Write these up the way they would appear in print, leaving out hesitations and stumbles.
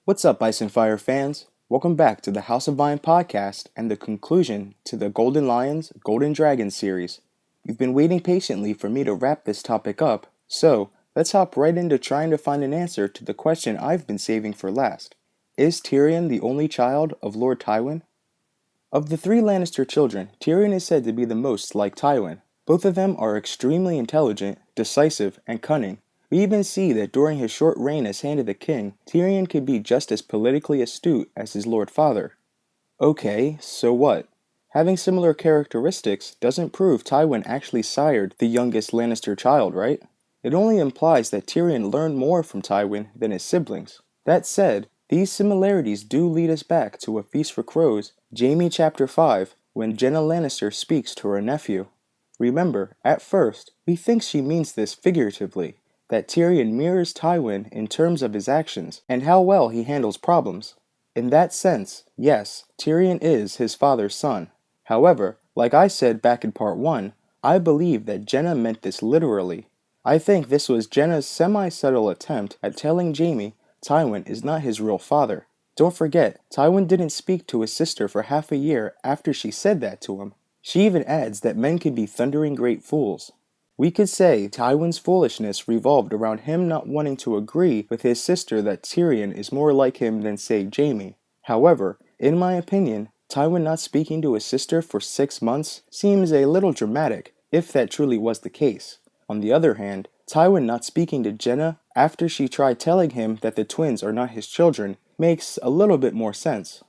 What's up, Ice and Fire fans? Welcome back to the House of Vine podcast and the conclusion to the Golden Lions, Golden Dragons series. You've been waiting patiently for me to wrap this topic up, so let's hop right into trying to find an answer to the question I've been saving for last. Is Tyrion the only child of Lord Tywin? Of the three Lannister children, Tyrion is said to be the most like Tywin. Both of them are extremely intelligent, decisive, and cunning. We even see that during his short reign as Hand of the King, Tyrion could be just as politically astute as his Lord Father. Okay, so what? Having similar characteristics doesn't prove Tywin actually sired the youngest Lannister child, right? It only implies that Tyrion learned more from Tywin than his siblings. That said, these similarities do lead us back to A Feast for Crows, Jaime chapter 5, when Jenna Lannister speaks to her nephew. Remember, at first, we think she means this figuratively, that Tyrion mirrors Tywin in terms of his actions and how well he handles problems. In that sense, yes, Tyrion is his father's son. However, like I said back in part 1, I believe that Jenna meant this literally. I think this was Jenna's semi-subtle attempt at telling Jaime Tywin is not his real father. Don't forget, Tywin didn't speak to his sister for half a year after she said that to him. She even adds that men can be thundering great fools. We could say Tywin's foolishness revolved around him not wanting to agree with his sister that Tyrion is more like him than, say, Jaime. However, in my opinion, Tywin not speaking to his sister for 6 months seems a little dramatic, if that truly was the case. On the other hand, Tywin not speaking to Jenna after she tried telling him that the twins are not his children makes a little bit more sense.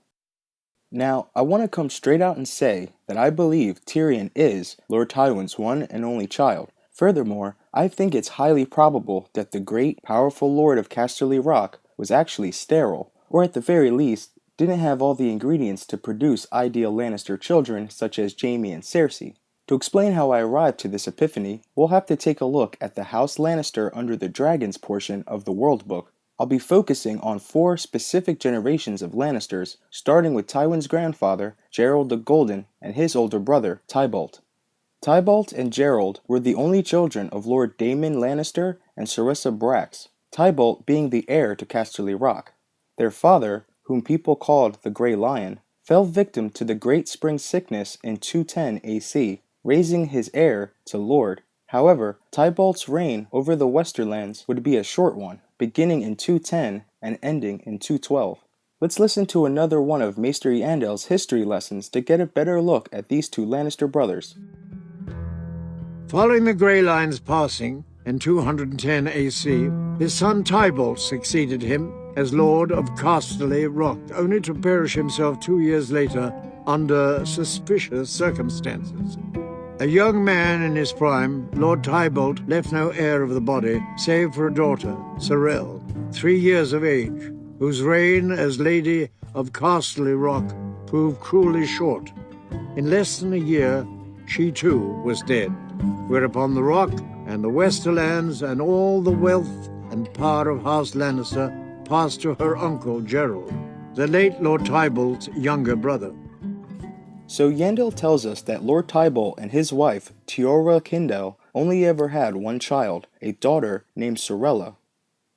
Now, I want to come straight out and say that I believe Tyrion is Lord Tywin's one and only child. Furthermore, I think it's highly probable that the great, powerful Lord of Casterly Rock was actually sterile, or at the very least, didn't have all the ingredients to produce ideal Lannister children such as Jaime and Cersei. To explain how I arrived to this epiphany, we'll have to take a look at the House Lannister under the Dragons portion of the World Book. I'll be focusing on 4 specific generations of Lannisters, starting with Tywin's grandfather, Gerald the Golden, and his older brother, Tybalt. Tybalt and Gerald were the only children of Lord Daemon Lannister and Sarissa Brax, Tybalt being the heir to Casterly Rock. Their father, whom people called the Grey Lion, fell victim to the Great Spring Sickness in 210 AC, raising his heir to Lord. However, Tybalt's reign over the Westerlands would be a short one, beginning in 210 and ending in 212. Let's listen to another one of Maester Yandel's history lessons to get a better look at these two Lannister brothers. Following the Grey Lion's passing in 210 AC, his son Tybalt succeeded him as Lord of Casterly Rock, only to perish himself 2 years later under suspicious circumstances. A young man in his prime, Lord Tybalt left no heir of the body, save for a daughter, Sorel, 3 years of age, whose reign as Lady of Casterly Rock proved cruelly short. In less than a year, she too was dead, whereupon the Rock and the Westerlands and all the wealth and power of House Lannister passed to her uncle Gerald, the late Lord Tybalt's younger brother. So Yandel tells us that Lord Tybalt and his wife, Tiora Kindell, only ever had one child, a daughter named Sorella.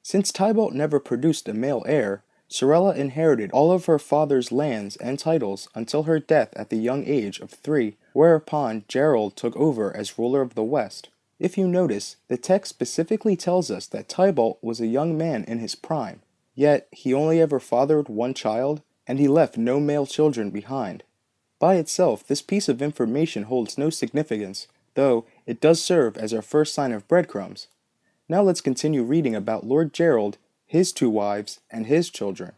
Since Tybalt never produced a male heir, Sorella inherited all of her father's lands and titles until her death at the young age of 3, whereupon Gerald took over as ruler of the West. If you notice, the text specifically tells us that Tybalt was a young man in his prime, yet he only ever fathered one child, and he left no male children behind. By itself, this piece of information holds no significance, though it does serve as our first sign of breadcrumbs. Now let's continue reading about Lord Gerald, his 2 wives, and his children.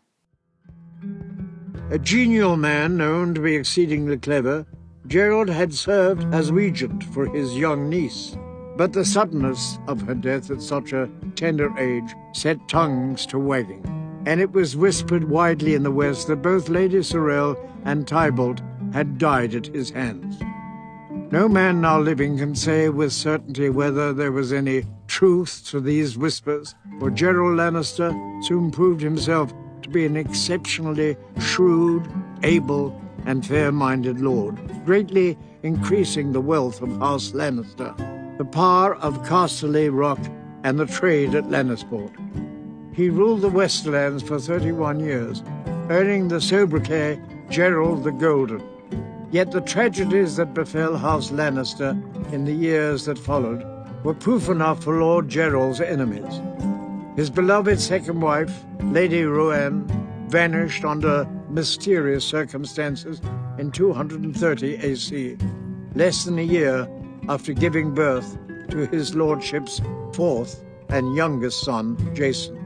A genial man known to be exceedingly clever, Gerald had served as regent for his young niece, but the suddenness of her death at such a tender age set tongues to wagging, and it was whispered widely in the West that both Lady Sorel and Tybalt had died at his hands. No man now living can say with certainty whether there was any truth to these whispers, for Gerald Lannister soon proved himself to be an exceptionally shrewd, able, and fair-minded lord, greatly increasing the wealth of House Lannister, the power of Casterly Rock, and the trade at Lannisport. he ruled the Westerlands for 31 years, earning the sobriquet Gerald the Golden. Yet the tragedies that befell House Lannister in the years that followed were proof enough for Lord Gerald's enemies. His beloved second wife, Lady Roanne, vanished under mysterious circumstances in 230 AC, less than a year after giving birth to his lordship's fourth and youngest son, Jason.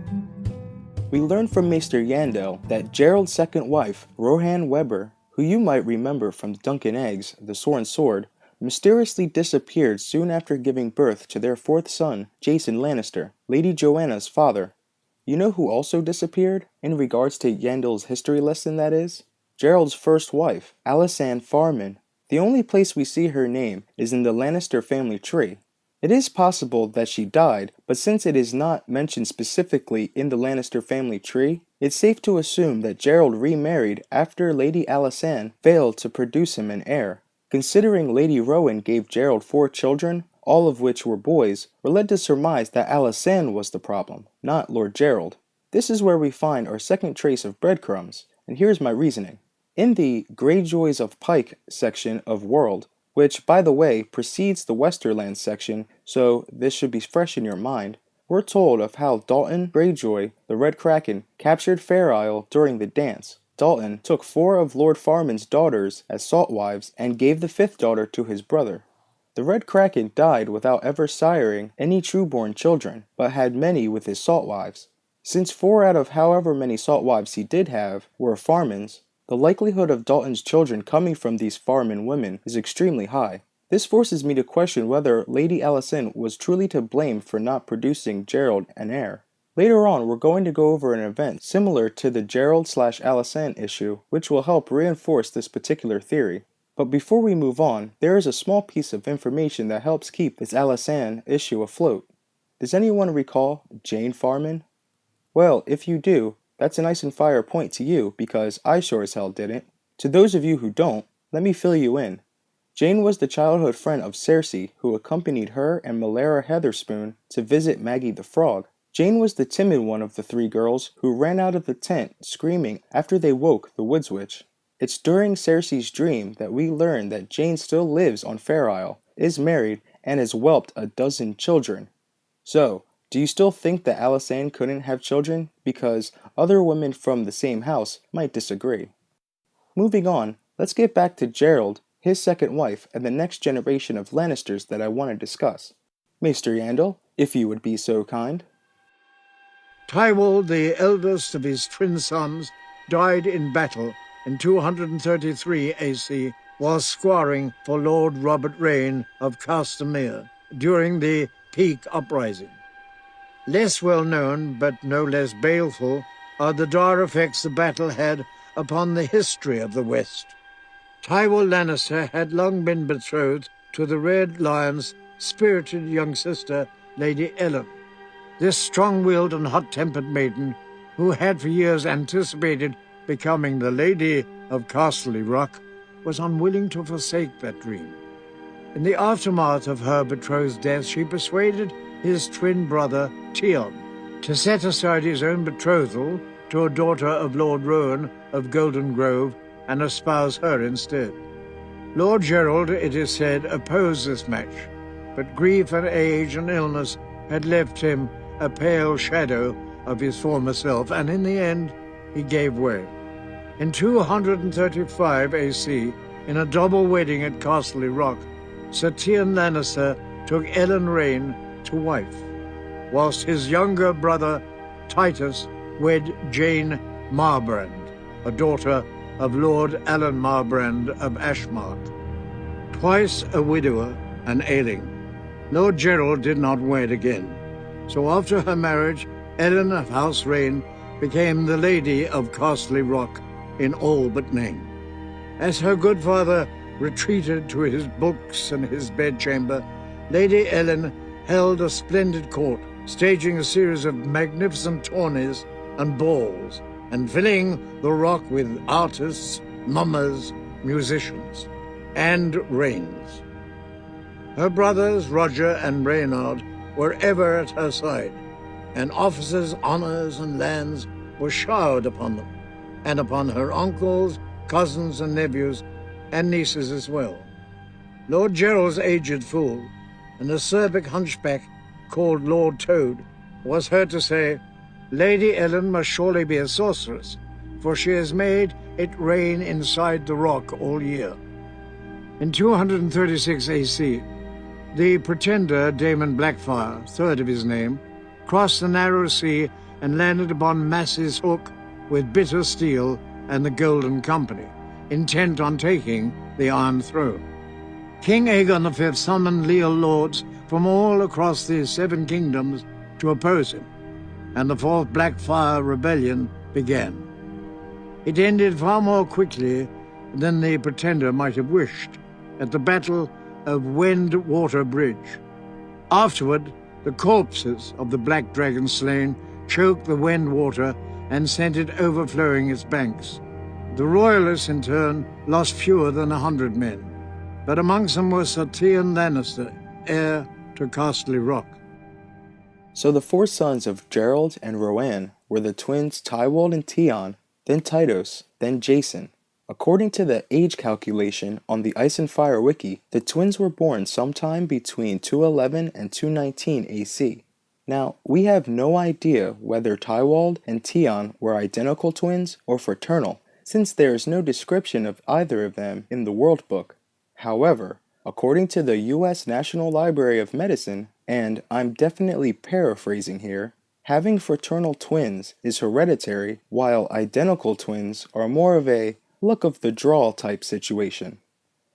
We learn from Maester Yandel that Gerald's second wife, Rohan Weber, who you might remember from Duncan Eggs, The Sworn Sword, mysteriously disappeared soon after giving birth to their fourth son, Jason Lannister, Lady Joanna's father. You know who also disappeared, in regards to Yandel's history lesson that is? Gerald's first wife, Alysanne Farman. The only place we see her name is in the Lannister family tree. It is possible that she died, but since it is not mentioned specifically in the Lannister family tree, it's safe to assume that Gerald remarried after Lady Alysanne failed to produce him an heir. Considering Lady Rowan gave Gerald 4 children, all of which were boys, we're led to surmise that Alysanne was the problem, not Lord Gerald. This is where we find our second trace of breadcrumbs, and here's my reasoning. In the Greyjoys of Pike section of World, which, by the way, precedes the Westerlands section, so this should be fresh in your mind, we're told of how Dalton Greyjoy, the Red Kraken, captured Fair Isle during the dance. Dalton took 4 of Lord Farman's daughters as salt wives and gave the 5th daughter to his brother. The Red Kraken died without ever siring any true-born children, but had many with his salt wives. Since 4 out of however many salt wives he did have were Farman's, the likelihood of Dalton's children coming from these Farman women is extremely high. This forces me to question whether Lady Alysanne was truly to blame for not producing Gerald an heir. Later on, we're going to go over an event similar to the Gerald/Alysanne issue, which will help reinforce this particular theory. But before we move on, there is a small piece of information that helps keep this Alysanne issue afloat. Does anyone recall Jane Farman? Well, if you do, that's a nice and fire point to you because I sure as hell didn't. To those of you who don't, let me fill you in. Jane was the childhood friend of Cersei who accompanied her and Melara Heatherspoon to visit Maggie the Frog. Jane was the timid one of the 3 girls who ran out of the tent screaming after they woke the Woods Witch. It's during Cersei's dream that we learn that Jane still lives on Fair Isle, is married, and has whelped a 12 children. So, do you still think that Alysanne couldn't have children? Because other women from the same house might disagree. Moving on, let's get back to Gerald, his second wife, and the next generation of Lannisters that I want to discuss. Maester Yandel, if you would be so kind. Tywin, the eldest of his twin sons, died in battle in 233 AC while squaring for Lord Robert Reyne of Castamere during the Peak Uprising. Less well known, but no less baleful, are the dire effects the battle had upon the history of the West. Tywin Lannister had long been betrothed to the Red Lion's spirited young sister, Lady Ellen. This strong-willed and hot-tempered maiden, who had for years anticipated becoming the Lady of Casterly Rock, was unwilling to forsake that dream. In the aftermath of her betrothed's death, she persuaded his twin brother, Tyrion, to set aside his own betrothal to a daughter of Lord Rowan of Golden Grove and espouse her instead. Lord Gerald, it is said, opposed this match, but grief and age and illness had left him a pale shadow of his former self, and in the end he gave way. In 235 AC, in a double wedding at Casterly Rock, Sir Tyrion Lannister took Ellen Reyne to wife, whilst his younger brother Titus wed Jane Marbrand, a daughter of Lord Alan Marbrand of Ashmark. Twice a widower and ailing, Lord Gerald did not wed again. So after her marriage, Ellen of House Reyne became the Lady of Casterly Rock in all but name. As her good father retreated to his books and his bedchamber, Lady Ellen held a splendid court, staging a series of magnificent tourneys and balls, and filling the rock with artists, mummers, musicians, and reigns. Her brothers, Roger and Reynard, were ever at her side, and officers, honors, and lands were showered upon them, and upon her uncles, cousins, and nephews, and nieces as well. Lord Gerald's aged fool, an acerbic hunchback called Lord Toad, was heard to say, "Lady Ellen must surely be a sorceress, for she has made it rain inside the rock all year." In 236 AC, the pretender Daemon Blackfire, third of his name, crossed the narrow sea and landed upon Mass's Hook with bitter steel and the Golden Company, intent on taking the Iron Throne. King Aegon V summoned leal lords from all across the Seven Kingdoms to oppose him, and the Fourth Blackfire Rebellion began. It ended far more quickly than the pretender might have wished at the Battle of Wendwater Bridge. Afterward, the corpses of the Black Dragon slain choked the Wendwater and sent it overflowing its banks. The Royalists, in turn, lost fewer than 100 men, but amongst them was Sir Tywin Lannister, heir to Castle Rock. So the four sons of Gerald and Roanne were the twins Tywin and Tion, then Tytos, then Jason. According to the age calculation on the Ice and Fire wiki, the twins were born sometime between 211 and 219 AC. Now, we have no idea whether Tywin and Tion were identical twins or fraternal, since there is no description of either of them in the World Book. However, according to the U.S. National Library of Medicine, and I'm definitely paraphrasing here, having fraternal twins is hereditary, while identical twins are more of a luck of the draw type situation.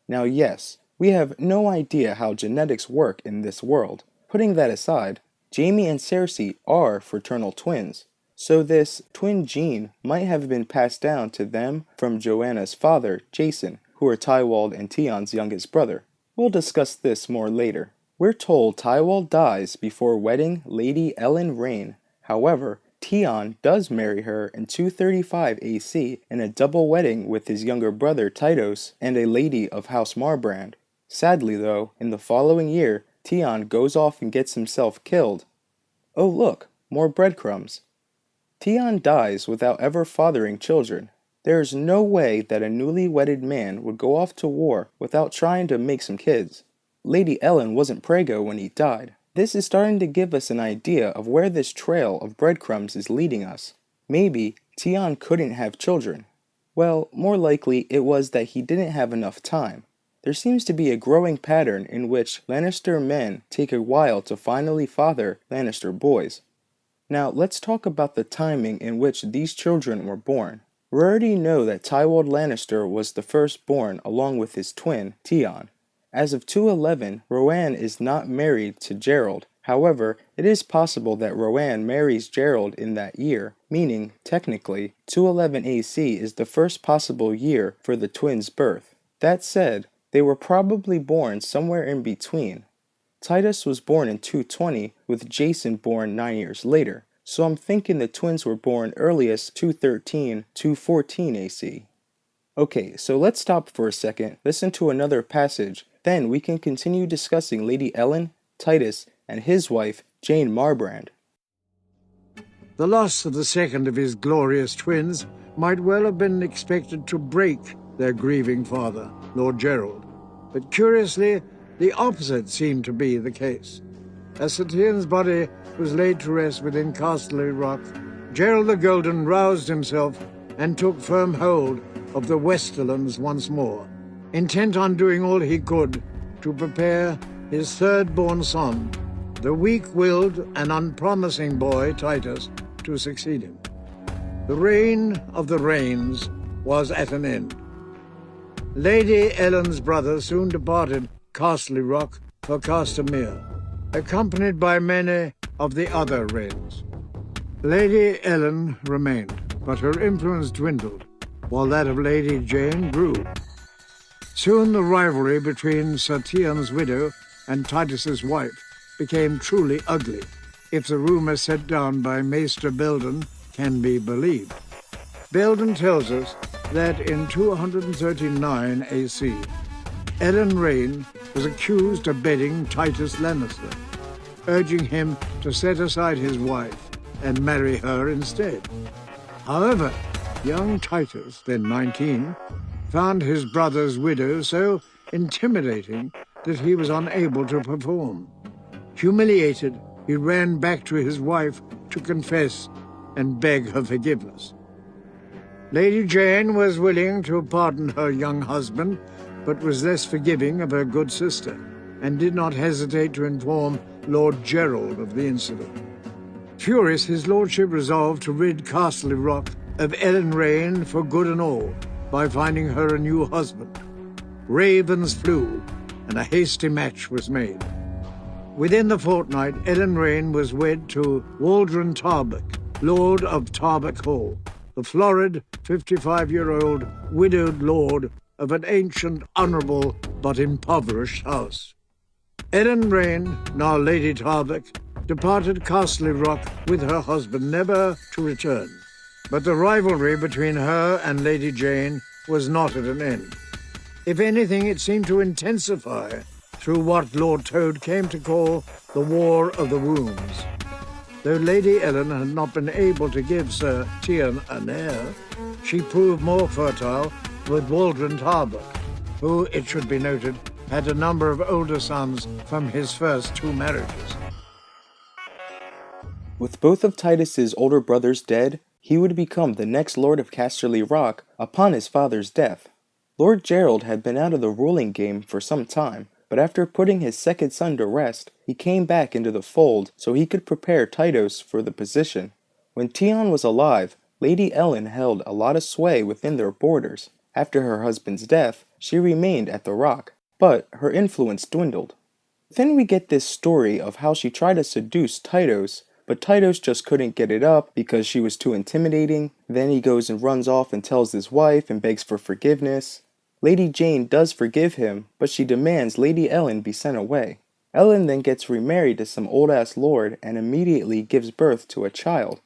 Now yes, we have no idea how genetics work in this world. Putting that aside, Jaime and Cersei are fraternal twins, so this twin gene might have been passed down to them from Joanna's father, Jason, who are Tywin and Tion's youngest brother. We'll discuss this more later. We're told Tywin dies before wedding Lady Ellen Rain. However, Tion does marry her in 235 AC in a double wedding with his younger brother Tytos and a lady of House Marbrand. Sadly though, in the following year, Tion goes off and gets himself killed. Oh look, more breadcrumbs. Tion dies without ever fathering children. There is no way that a newly wedded man would go off to war without trying to make some kids. Lady Ellen wasn't preggo when he died. This is starting to give us an idea of where this trail of breadcrumbs is leading us. Maybe Tion couldn't have children. Well, more likely it was that he didn't have enough time. There seems to be a growing pattern in which Lannister men take a while to finally father Lannister boys. Now let's talk about the timing in which these children were born. We already know that Tywin Lannister was the firstborn along with his twin, Tion. As of 211, Roanne is not married to Gerald. However, it is possible that Roanne marries Gerald in that year, meaning, technically, 211 AC is the first possible year for the twins' birth. That said, they were probably born somewhere in between. Tytus was born in 220, with Jason born 9 years later, so I'm thinking the twins were born earliest 213, 214 AC. Okay, so let's stop for a second, listen to another passage, then we can continue discussing Lady Ellen, Tytus, and his wife, Jane Marbrand. The loss of the second of his glorious twins might well have been expected to break their grieving father, Lord Gerald. But curiously, the opposite seemed to be the case. As Sir Tyrion's body was laid to rest within Castle Rock, Gerald the Golden roused himself and took firm hold of the Westerlands once more, intent on doing all he could to prepare his third-born son, the weak-willed and unpromising boy Tytus, to succeed him. The reign of the Rains was at an end. Lady Ellen's brother soon departed Castle Rock for Castamere, accompanied by many of the other Rains. Lady Ellen remained, but her influence dwindled, while that of Lady Jane grew. Soon the rivalry between Sir Tyrion's widow and Tytus's wife became truly ugly, if the rumor set down by Maester Belden can be believed. Belden tells us that in 239 AC, Ellen Rain was accused of bedding Tytus Lannister, urging him to set aside his wife and marry her instead. However, young Titus, then 19, found his brother's widow so intimidating that he was unable to perform. Humiliated, he ran back to his wife to confess and beg her forgiveness. Lady Jane was willing to pardon her young husband, but was less forgiving of her good sister, and did not hesitate to inform Lord Gerald of the incident. Furious, his lordship resolved to rid Castle Rock of Ellen Rain for good and all by finding her a new husband. Ravens flew, and a hasty match was made. Within the fortnight, Ellen Rain was wed to Waldron Tarbuck, Lord of Tarbuck Hall, the florid 55-year-old widowed lord of an ancient, honourable, but impoverished house. Ellen Rain, now Lady Tarbuck, departed Castle Rock with her husband, never to return. But the rivalry between her and Lady Jane was not at an end. If anything, it seemed to intensify through what Lord Toad came to call the War of the Wombs. Though Lady Ellen had not been able to give Sir Tyrion an heir, she proved more fertile with Waldron Tarbuck, who, it should be noted, had a number of older sons from his first two marriages. With both of Titus's older brothers dead, he would become the next Lord of Casterly Rock upon his father's death. Lord Gerald had been out of the ruling game for some time, but after putting his second son to rest, he came back into the fold so he could prepare Titus for the position. When Tyrion was alive, Lady Ellen held a lot of sway within their borders. After her husband's death, she remained at the Rock, but her influence dwindled. Then we get this story of how she tried to seduce Titus, but Titus just couldn't get it up because she was too intimidating. Then he goes and runs off and tells his wife and begs for forgiveness. Lady Jane does forgive him, but she demands Lady Ellen be sent away. Ellen then gets remarried to some old-ass lord and immediately gives birth to a child.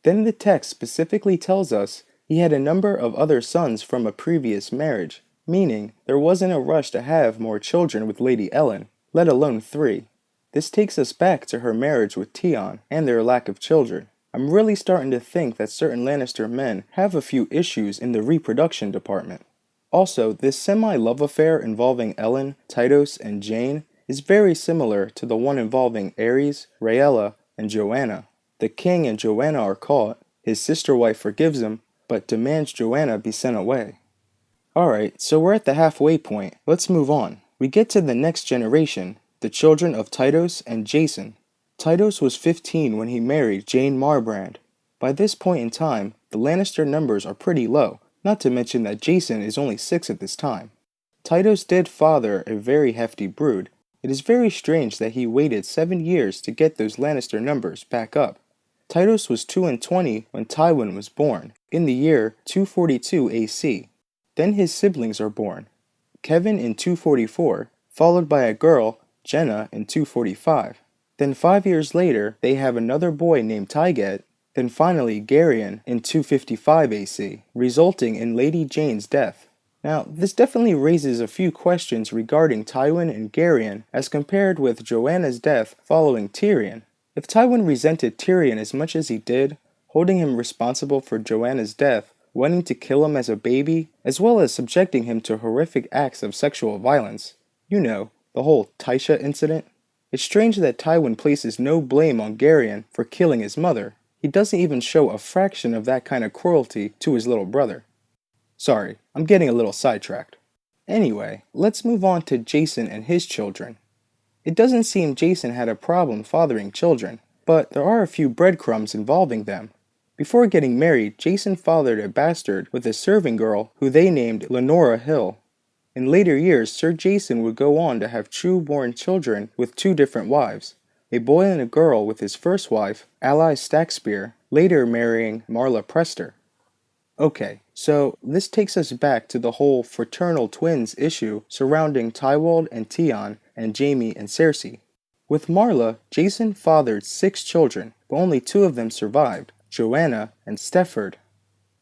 Then the text specifically tells us he had a number of other sons from a previous marriage, meaning there wasn't a rush to have more children with Lady Ellen, let alone 3. This takes us back to her marriage with Tyrion and their lack of children. I'm really starting to think that certain Lannister men have a few issues in the reproduction department. Also, this semi-love affair involving Ellen, Titus, and Jane is very similar to the one involving Aerys, Rhaella, and Joanna. The king and Joanna are caught, his sister wife forgives him, but demands Joanna be sent away. Alright, so we're at the halfway point. Let's move on. We get to the next generation, the children of Titus and Jason. Titus was 15 when he married Jane Marbrand. By this point in time, the Lannister numbers are pretty low, not to mention that Jason is only 6 at this time. Titus did father a very hefty brood. It is very strange that he waited 7 years to get those Lannister numbers back up. Titus was 2 and 20 when Tywin was born, in the year 242 AC. Then his siblings are born. Kevin in 244, followed by a girl, Jenna, in 245. Then 5 years later, they have another boy named Tyget. Then finally Garion in 255 AC, resulting in Lady Jane's death. Now, this definitely raises a few questions regarding Tywin and Garion as compared with Joanna's death following Tyrion. If Tywin resented Tyrion as much as he did, holding him responsible for Joanna's death, wanting to kill him as a baby, as well as subjecting him to horrific acts of sexual violence, you know, the whole Tysha incident, it's strange that Tywin places no blame on Garion for killing his mother. He doesn't even show a fraction of that kind of cruelty to his little brother. Sorry, I'm getting a little sidetracked. Anyway, let's move on to Jason and his children. It doesn't seem Jason had a problem fathering children, but there are a few breadcrumbs involving them. Before getting married, Jason fathered a bastard with a serving girl who they named Lenora Hill. In later years, Sir Jason would go on to have true-born children with 2 different wives, a boy and a girl with his first wife, Ally Stackspear, later marrying Marla Prester. Okay, so this takes us back to the whole fraternal twins issue surrounding Tywald and Tyrion and Jaime and Cersei. With Marla, Jason fathered 6 children, but only 2 of them survived, Joanna and Stefford.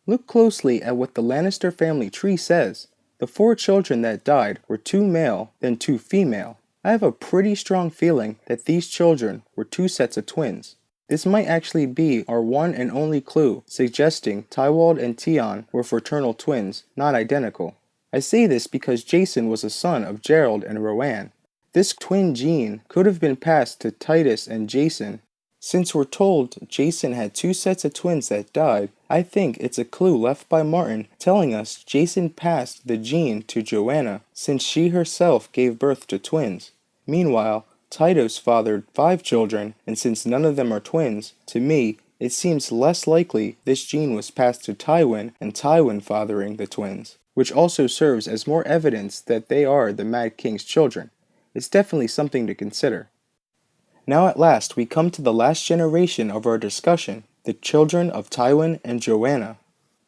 Look closely at what the Lannister family tree says. The 4 children that died were 2 male, then 2 female. I have a pretty strong feeling that these children were 2 sets of twins. This might actually be our one and only clue suggesting Tywin and Tion were fraternal twins, not identical. I say this because Jason was a son of Gerald and Roanne. This twin gene could have been passed to Titus and Jason. Since we're told Jason had two sets of twins that died, I think it's a clue left by Martin telling us Jason passed the gene to Joanna since she herself gave birth to twins. Meanwhile, Titus fathered 5 children, and since none of them are twins, to me, it seems less likely this gene was passed to Tywin and Tywin fathering the twins, which also serves as more evidence that they are the Mad King's children. It's definitely something to consider. Now at last we come to the last generation of our discussion, the children of Tywin and Joanna.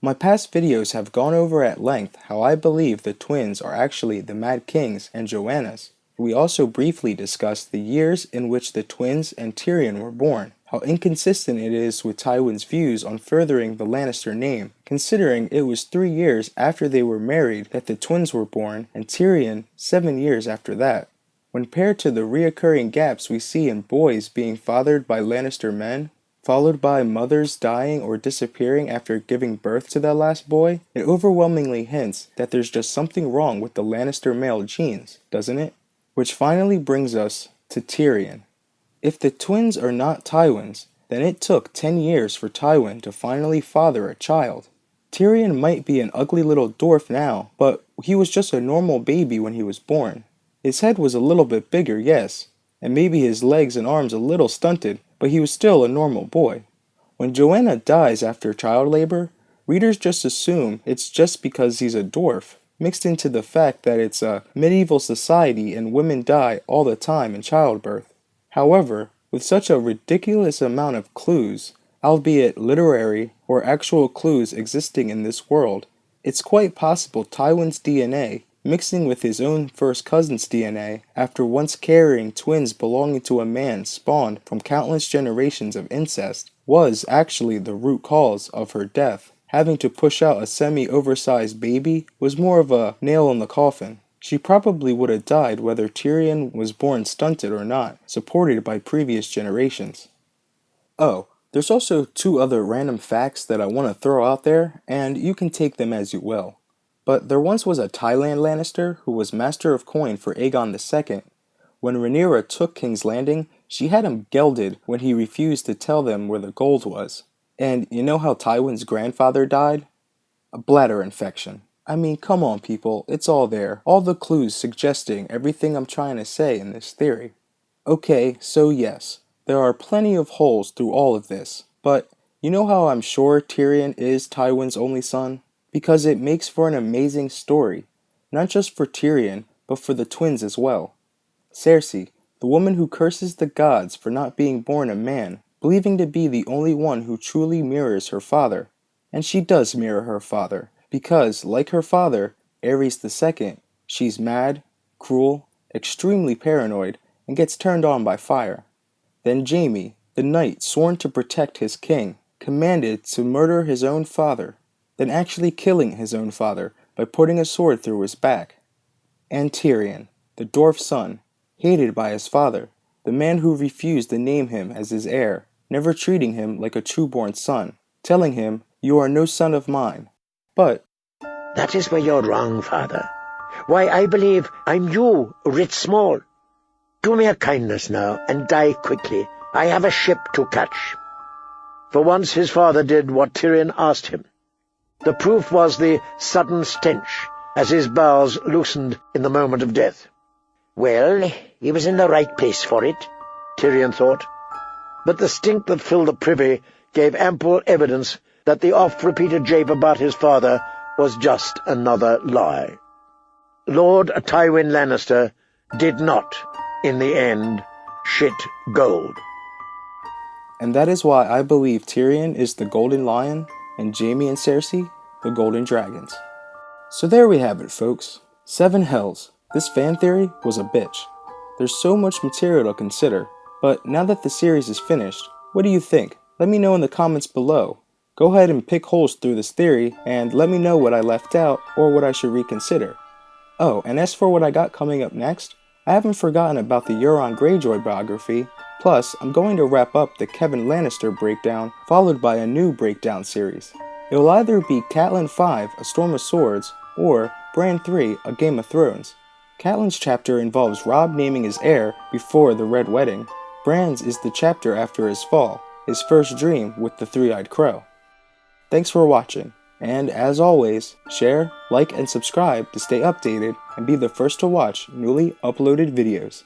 My past videos have gone over at length how I believe the twins are actually the Mad King's and Joanna's. We also briefly discussed the years in which the twins and Tyrion were born, how inconsistent it is with Tywin's views on furthering the Lannister name, considering it was 3 years after they were married that the twins were born, and Tyrion 7 years after that. When paired to the reoccurring gaps we see in boys being fathered by Lannister men, followed by mothers dying or disappearing after giving birth to that last boy, it overwhelmingly hints that there's just something wrong with the Lannister male genes, doesn't it? Which finally brings us to Tyrion. If the twins are not Tywin's, then it took 10 years for Tywin to finally father a child. Tyrion might be an ugly little dwarf now, but he was just a normal baby when he was born. His head was a little bit bigger, yes, and maybe his legs and arms a little stunted, but he was still a normal boy. When Joanna dies after child labor, readers just assume it's just because he's a dwarf, mixed into the fact that it's a medieval society and women die all the time in childbirth. However, with such a ridiculous amount of clues, albeit literary or actual clues existing in this world, it's quite possible Tywin's DNA, mixing with his own first cousin's DNA after once carrying twins belonging to a man spawned from countless generations of incest, was actually the root cause of her death. Having to push out a semi-oversized baby was more of a nail in the coffin. She probably would have died whether Tyrion was born stunted or not, supported by previous generations. Oh, there's also 2 other random facts that I want to throw out there, and you can take them as you will. But there once was a Tywin Lannister who was Master of Coin for Aegon II. When Rhaenyra took King's Landing, she had him gelded when he refused to tell them where the gold was. And you know how Tywin's grandfather died? A bladder infection. I mean, come on people, it's all there. All the clues suggesting everything I'm trying to say in this theory. Okay, so yes, there are plenty of holes through all of this. But you know how I'm sure Tyrion is Tywin's only son? Because it makes for an amazing story. Not just for Tyrion, but for the twins as well. Cersei, the woman who curses the gods for not being born a man, believing to be the only one who truly mirrors her father. And she does mirror her father, because, like her father, Aerys II, she's mad, cruel, extremely paranoid, and gets turned on by fire. Then Jaime, the knight sworn to protect his king, commanded to murder his own father, then actually killing his own father by putting a sword through his back. And Tyrion, the dwarf's son, hated by his father, the man who refused to name him as his heir, never treating him like a true-born son, telling him, "You are no son of mine." But "That is where you're wrong, father. Why, I believe I'm you, writ small. Do me a kindness now, and die quickly. I have a ship to catch." For once his father did what Tyrion asked him. The proof was the sudden stench, as his bowels loosened in the moment of death. Well, he was in the right place for it, Tyrion thought. But the stink that filled the privy gave ample evidence that the oft-repeated jape about his father was just another lie. Lord Tywin Lannister did not, in the end, shit gold. And that is why I believe Tyrion is the Golden Lion and Jaime and Cersei the Golden Dragons. So there we have it, folks. 7 hells. This fan theory was a bitch. There's so much material to consider, but now that the series is finished, what do you think? Let me know in the comments below. Go ahead and pick holes through this theory and let me know what I left out or what I should reconsider. Oh, and as for what I got coming up next, I haven't forgotten about the Euron Greyjoy biography, plus I'm going to wrap up the Kevan Lannister breakdown, followed by a new breakdown series. It will either be Catelyn 5, A Storm of Swords, or Bran 3, A Game of Thrones. Catelyn's chapter involves Robb naming his heir before the Red Wedding. Bran's is the chapter after his fall, his first dream with the three-eyed crow. Thanks for watching, and as always, share, like, and subscribe to stay updated and be the first to watch newly uploaded videos.